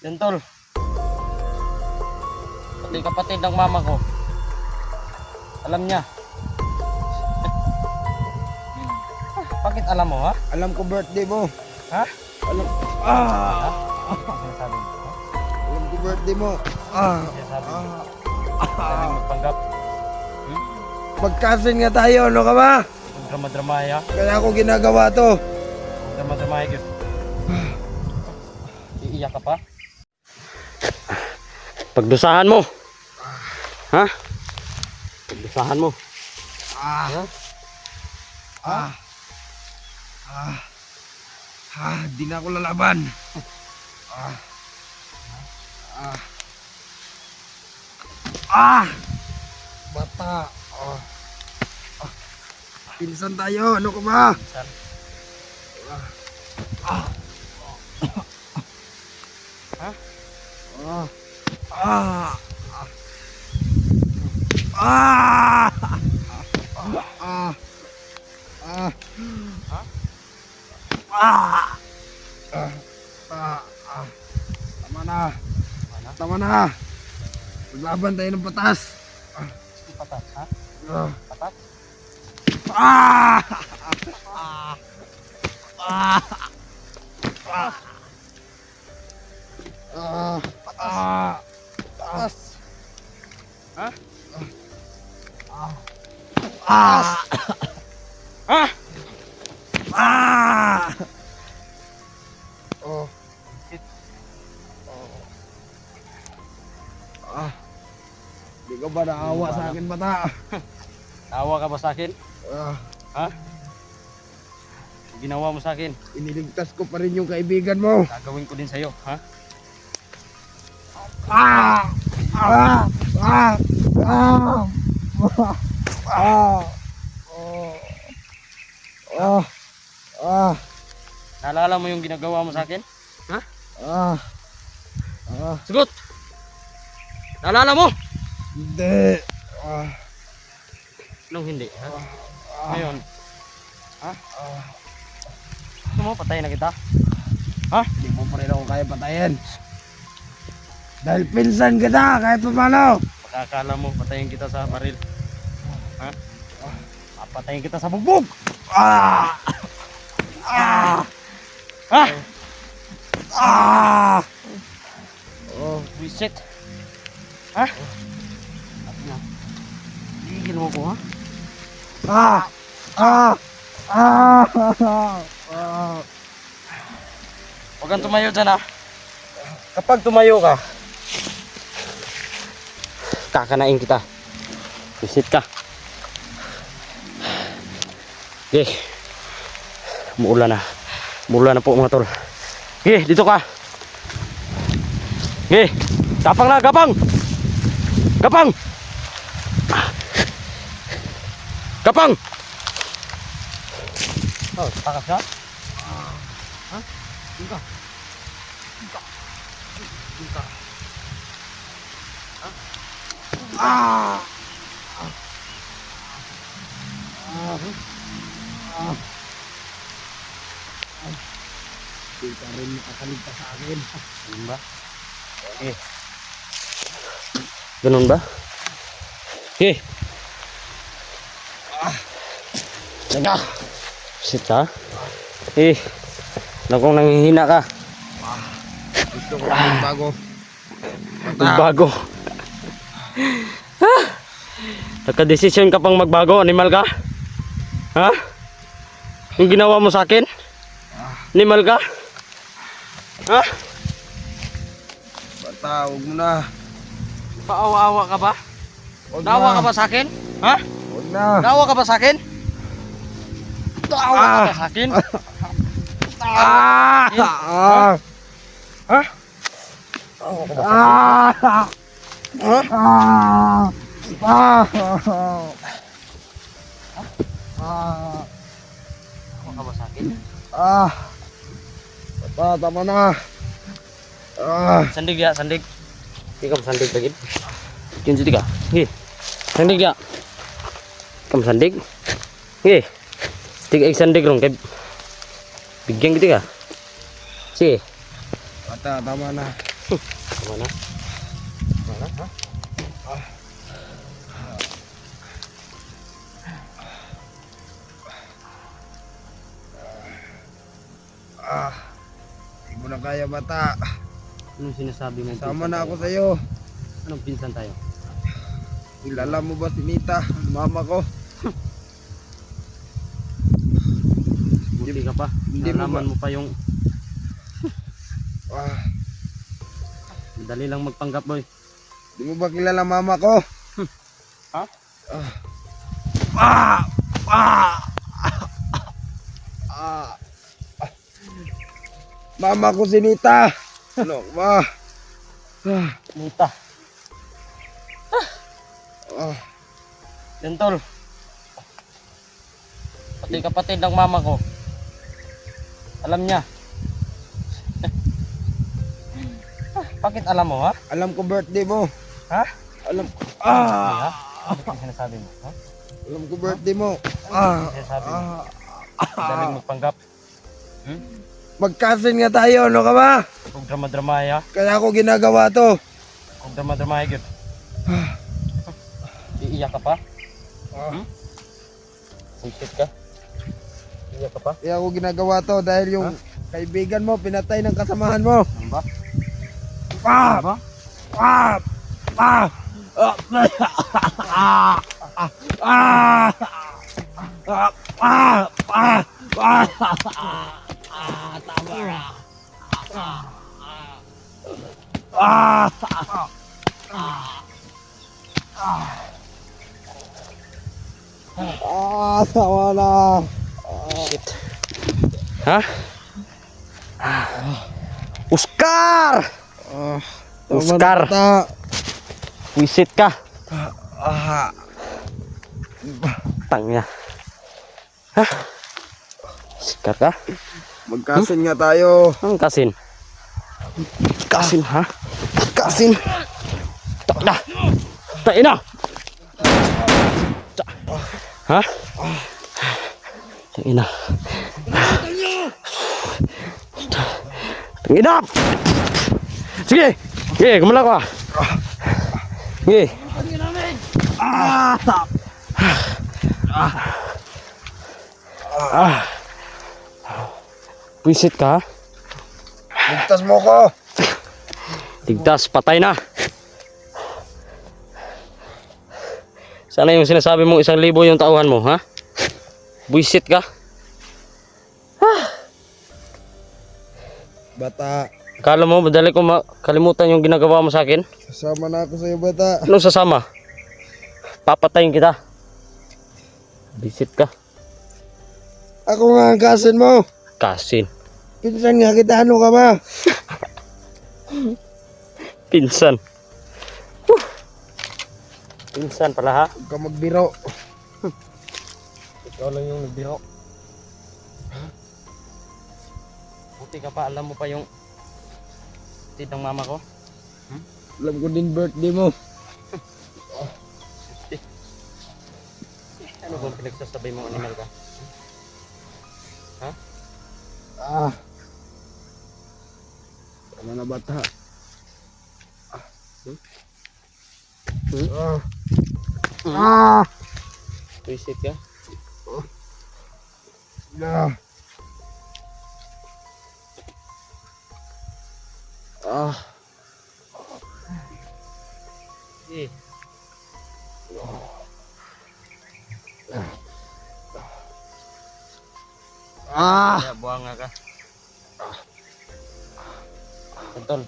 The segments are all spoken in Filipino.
Yan tol. Pati kapatid ng mama ko. Alam niya. Bakit alam mo ha? Alam ko birthday mo. Ha? Alam. Sinasabi mo? Alam ko birthday mo. Sinasabi mo? Sabi magpanggap. Magkasin nga tayo, ano ka ba? Huwag drama-dramaya. Kaya ako ginagawa to. Huwag drama-dramaya yun. Iiyak ka pa? Pagdusahan mo. Ha? Pagdusahan mo. Di na ako lalaban. Bata. Pinsan tayo, ano ka ba? Pinsan. Ha? Tama na. Tama na. Maglaban tayo ng patas. Patat, ha? Patat? Patas. Ha? Ha? Di ka ba naawa sa akin, bata? Naawa ka ba sa akin? Ha? Ginawa mo sa akin. Iniligtas ko pa rin yung kaibigan mo. Gagawin ko din sa'yo, ha? Naalala mo yung ginagawa mo sa akin? Ha? Sugot! Naalala mo? Hindi. Nung hindi, ha? Ngayon. Ha? Gusto mo, patayin na kita? Ha? Hindi mo pa rin ako kaya patayin. Dahil pinsan kita, kahit pa paano. Pakakala mo, patayin kita sa baril. Ha? Papatayin kita sa bugbog! Ha? Wisit. Ha? Ano na? Tigil mo ko, ha? Huwag kang tumayo dyan, ha? Kapag tumayo ka, kakanain kita. Visit ka. Okay. Muulan na. Muulan na po mga tol. Okay, dito ka. Okay. Gapang na, gapang. Gapang. Gapang. Oh, takas ka? Ha? Dito ka. Dito ka. Hindi ka rin makakaligtas sa akin. Ganun ba? Okay. Ganun ba? Okay. Teka. Sit ka. Eh. Nakong nanghihina ka. Gusto ko magbago. Magbago. Nagka-desisyon ka pang magbago, animal ka? Ha? Yung ginawa mo sa akin? Animal ka? Ha? Bata, huwag mo na. Paawa-awa ka ba? Huwag Naawa na. ka ba sa akin? Ha? Huwag na. Naawa ka ba sa akin? Naawa ka ba sa akin? Ha? Ha? Naawa ka ba sa akin? Bata, tama na. Sandig ya, sandig. Di ka sandig lagi. Yun siya ka. Hi. Sandig ya. Kam sandig. Hi. Tiga ek sandig rong kay bigyan kita ka. Si. Bata, tama na. Tama na. Tama na, ha? Hindi mo na kaya bata. Anong sinasabi mo? Sama pinsan na ako tayo? sa'yo. Anong pinsan tayo? Kilala mo ba si Nita, mama ko? Buti ka pa. Hindi mo Nalaman mo pa yung Ah, madali lang magpanggap, boy. di mo ba kilala mama ko? Ha? Ah! Ah! Ah! Mama ko si Nita. Ano ba? Nita. Ah, Tol. Pati kapatid ng mama ko. Alam niya. Bakit alam mo, ha? alam ko birthday mo. Ha? Alam ko. Ha? Ano yung sinasabi mo? Ha? Alam ko birthday mo. Ah! Sinasabi mo? Ah! Madaling magpanggap. Magkasin nga tayo, ano ka ba? Kung drama-drama, ha? Kaya ako ginagawa to. Kung drama-drama, yun. Iiyak ka pa? Bullshit ka? Iiyak ka pa? Kaya ako ginagawa to dahil yung kaibigan mo pinatay ng kasamahan mo. Ano ba? Ah! Ano ba? Ah! Ah! Ah! Ah! Ah! Ah! Ah! Ah! Tama na. Ah! Ah, tama na. Shit. Ha? Oscar! Ah, Oscar! tama na. Wisit ka! Ah, Tangya. Ha? Oscar ka? magkasin nga tayo. Anong kasin? Kasin, ha? Kasin! Tak na! Tain na! Ha? Tain na. Tain na! Sige! Sige, kumala ka. Sige. Ah! Wisit ka, ha? Ligtas mo ko. Ligtas, patay na. Sana yung sinasabi mong 1,000 yung tauhan mo, ha? Buisit ka. Bata, Akala mo, madali ko makalimutan yung ginagawa mo sa akin? sasama na ako sa'yo, bata. Anong sasama? Papatayin kita. Buisit ka. Ako nga ang kasin mo. Kasin. Pinsan nga kita, ano ka ba? Pinsan. Pinsan pala, ha? Huwag ka magbiro. Ikaw lang yung nagbiro. Buti ka pa, alam mo pa yung tid ng mama ko. Alam ko din birthday mo. Ano bang pinagsasabi mo, animal ka? Ha? Ah. Tama na, bata. Ah. Ah. Buisit ka? Ah. Ah. Eh. Ah. Kaya buhanga ka. Tol,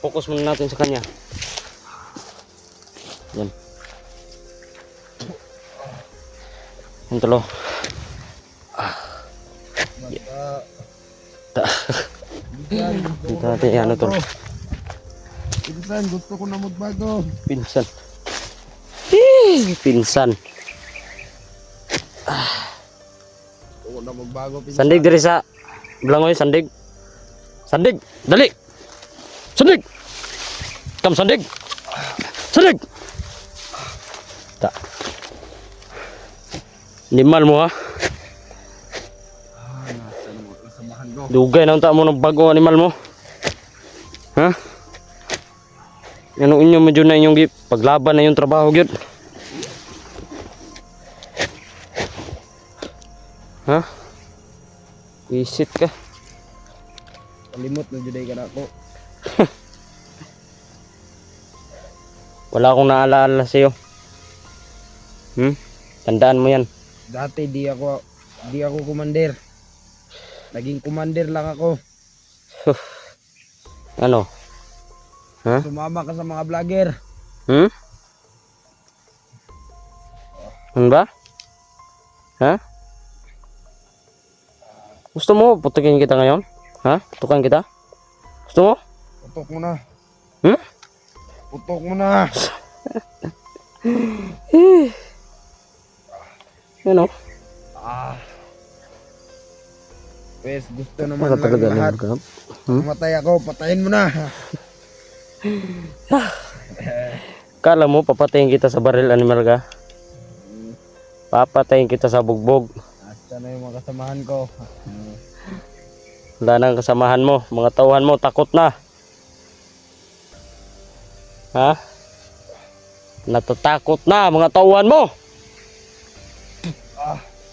focus muna natin sa kanya. Yan. Yan tolo. Dito natin ano tol. Pinsan, gusto ko na magbago. Pinsan. Pinsan. Gusto ko na magbago, pinsan. Sandig diri sa Blangoy, sandig. Sandig, dali. Sandig. Kam sandig. Sandig. Ta. Limal mo, ha. Ah, nasamahan ko. Dugay na unta mo ng bago animal mo. Ha? Ano inyo mo dyan na inyong paglaban na yung trabaho gyud. Ha? Visit ka. Kalimot na juday ka na ako. Wala akong naalala sa'yo. Tandaan mo yan. Dati di ako commander. Naging commander lang ako. Ano? Ha? Sumama ka sa mga vlogger. Ano ba? Ha? Gusto mo putukin kita ngayon? Ha? Putukan kita? Gusto mo? Putok mo na. Hmm? Putok mo na. Ano? Pwes, gusto naman lang lahat. Matay ako, patayin mo na. Kala mo papatayin kita sa baril, animal ka? Papatayin kita sa bugbog. Asa na yung mga kasamahan ko? Wala nang kasamahan mo. Mga tauhan mo, takot na. Ha? Natatakot na mga tauhan mo.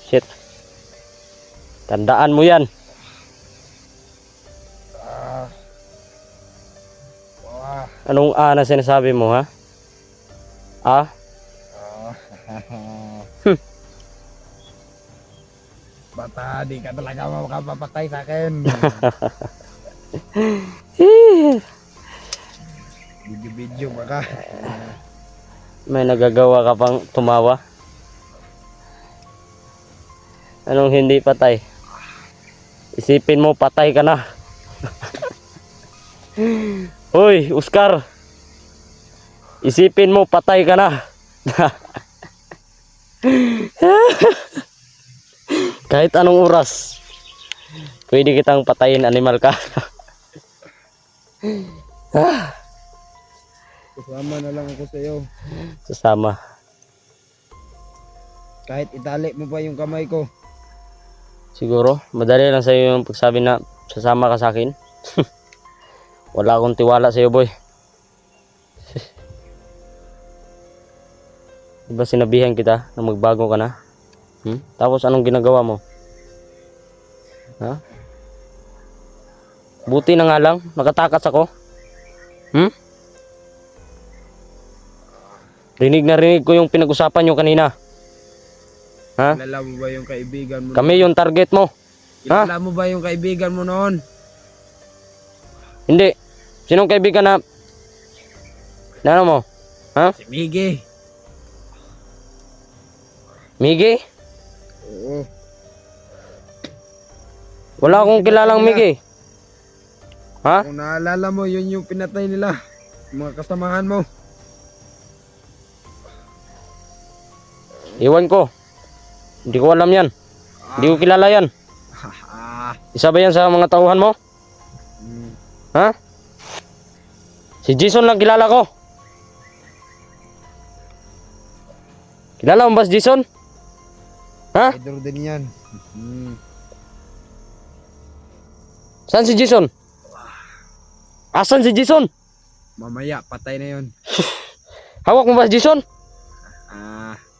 Shit. Tandaan mo yan. Anong na sinasabi mo, ha? Bata, di ka talaga makapapatay sa akin. Video baka. May nagagawa ka pang tumawa? Anong hindi patay? Isipin mo patay ka na. Hoy, Oscar. Isipin mo patay ka na. Kahit anong oras pwede kitang patayin, animal ka. Kasama na lang ako sa iyo. Sasama. Kahit itali mo pa yung kamay ko. Siguro madali lang sa iyo yung pagsabi na sasama ka sa akin. Wala akong tiwala sa iyo, boy. Diba sinabihan kita na magbago ka na? Tapos anong ginagawa mo? Ha? Buti na nga lang nakatakas ako. Rinig na rinig ko yung pinag-usapan nyo kanina. Ha? Kilala mo ba yung kaibigan mo? Kami yung target mo. Kilala mo ba yung kaibigan mo noon? Hindi. Sinong kaibigan na ano mo? Ha? Si Miggy. Miggy? Oo. Wala akong kilalang Miggy. Ha? Kung naalala mo, yun yung pinatay nila. Mga kasamahan mo. Iwan ko. Hindi ko alam yan. Hindi ko kilala yan. Isa ba yan sa mga tauhan mo? Ha? Si Jason lang kilala ko. Kilala mo ba si Jason? Ha? Idol din yan. Saan si Jason? Asan si Jason? Mamaya, patay na yun. Hawak mo ba si Jason?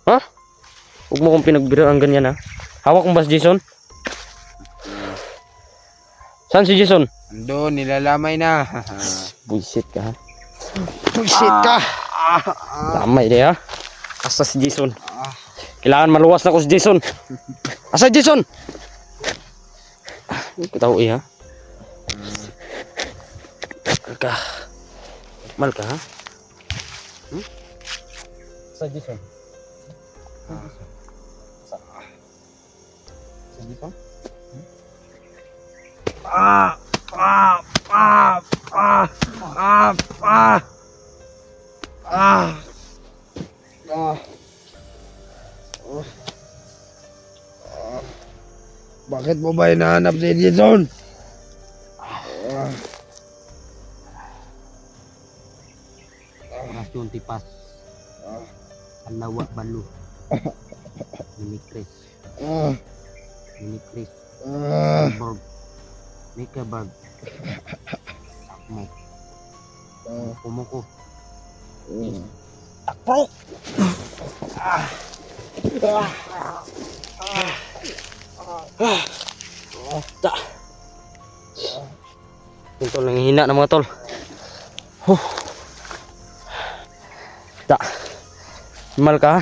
Ha? Huwag mo kong pinagbiraan ganyan, ha? Hawak mo ba si Jason? Saan si Jason? Andun, nilalamay na. Buisit ka, ha? Bullshit ka! Lamay di, ha? Asa si Jason? Kailangan maluwas na ko si Jason. Asa si Jason? Kita ko, ha? Mal ka, ha? Asa Jason? Asa Jason? Bakit mo ba hinahanap si Jason? Rasyon tipas. Alawa balu. Minikris. Minikris. Berg. Mikaberg. Sakmo. Kumuko. Takbo! Ta. Yung tol, nanghihina na mga tol. Ta. Himal ka ha?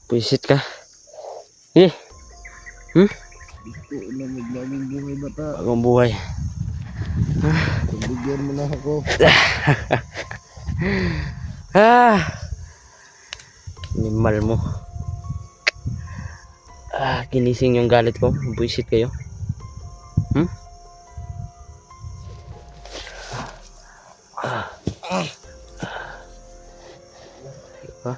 Puisit ka. Gusto na magbagong buhay bata. Bagong buhay. Pagbigyan mo na ako. Himal mo. Ginising yung galit ko. Puisit kayo. Diba?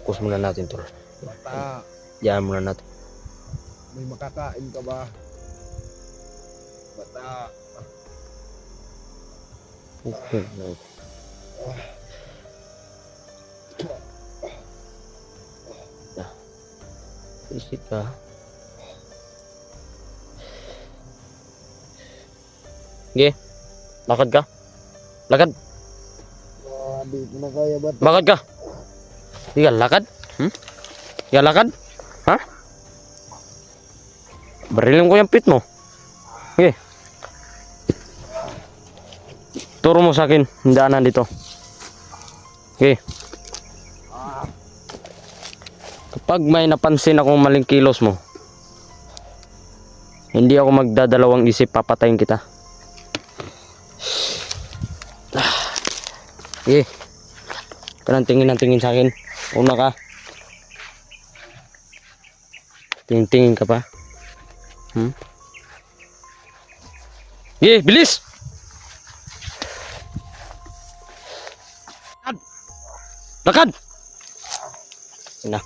Fokus muna natin tol. Bata, Diyan muna natin. may makakain ka ba? Bata. Isip ka. Sige. Lakad ka. Lakad. Di ko na kaya bata. Lakad ka. Sige, lakad. Sige, lakad. Ha? Barilin ko yung pit mo. Sige. Turo mo sa akin. Yung daanan dito. Sige. Kapag may napansin akong maling kilos mo, hindi ako magdadalawang isip, papatayin kita. Sige. Kanang tingin ng tingin sa akin. Una ka. Tingin-tingin ka pa. Sige, bilis! Lakad! Na.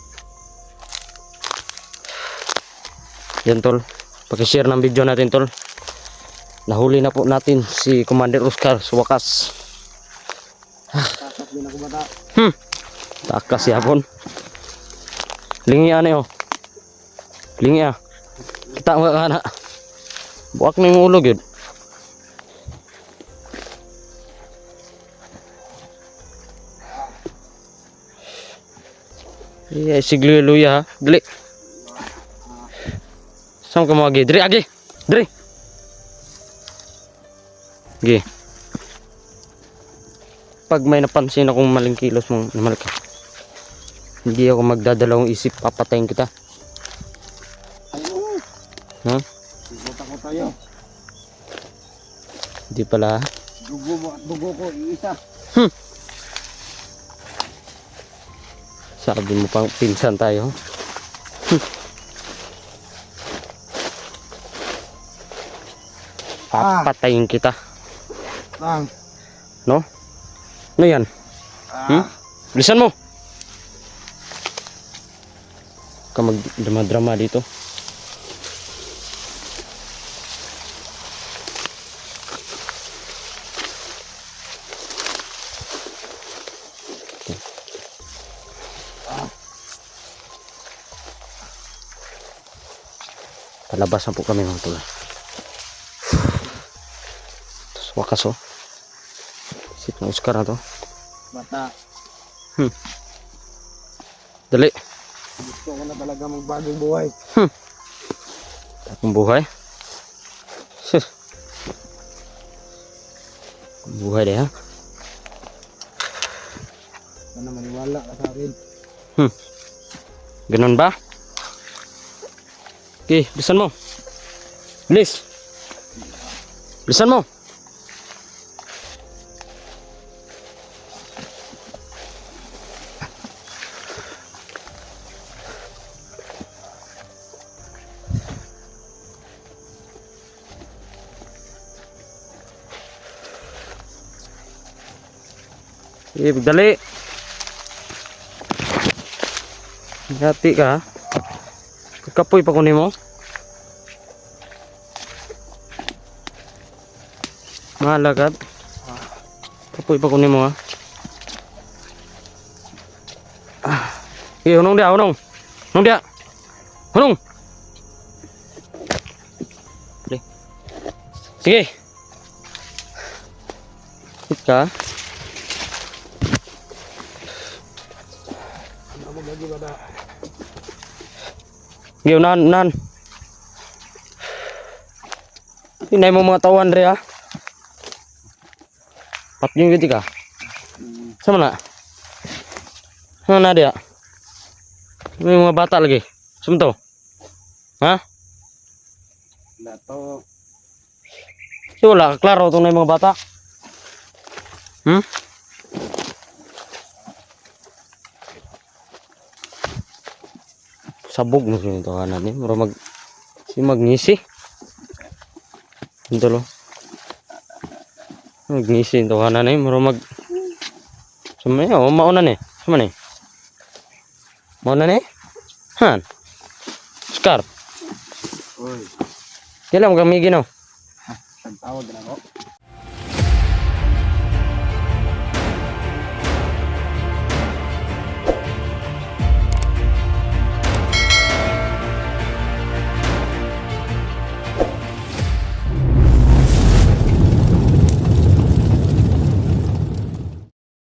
Yan tol. Paki-share ng video natin tol. Nahuli na po natin si Commander Oscar sa wakas. Takas din ako bata. Takas yapon. Lingi ano yo. Lingi ah. Kita mo ka na. Buak na yung ulo yun. Iya, sigli luya ha. Dali. Saan ka mo agi? Diri, agi. Diri. Agi. Pag may napansin akong maling kilos mong namal ka, hindi ako magdadalawang isip, papatayin kita. Ha? Bata ko tayo. Hindi pala. Dugo mo at dugo ko, iisa. Sabi mo pang pinsan tayo. Papatayin kita. Lang. No? Ano yan? Bilisan mo. Ka magdrama-drama dito. Palabas na po kami mga tulad. Tapos wakas oh. Isip ng Oscar na to. Bata, Dali. gusto ko na talaga magbagong buhay. Akong buhay. Buhay deh ha. Sana maniwala ka sa akin. Ganun ba? Okay, bilisan mo. Bilis. Bilisan mo. Eh, dali. Hati ka. Kapoy pa kunin mo. Malagad. Kapoy pa kunin mo ha. Hunong dia, hunong. Hunong dia. Hunong. Sige. Hit ka. Sige, unahan. Hinay mo mga tawan, Dre, ha? Patyung gitu ka. Sama na? Sama na dia? May mga bata lagi. Sama to? Ha? Dato. Si wala, klaro itong na yung mga bata. Hmm? Sabog na siya ito kanan eh. Mura si magnisi. Ito lo. Magnisi ito kanan eh. Mura sama niya, maunan eh. Sama niya. Maunan eh? Han? Scar? Uy. Kailan mo kami ginaw? Tagtawag na ako.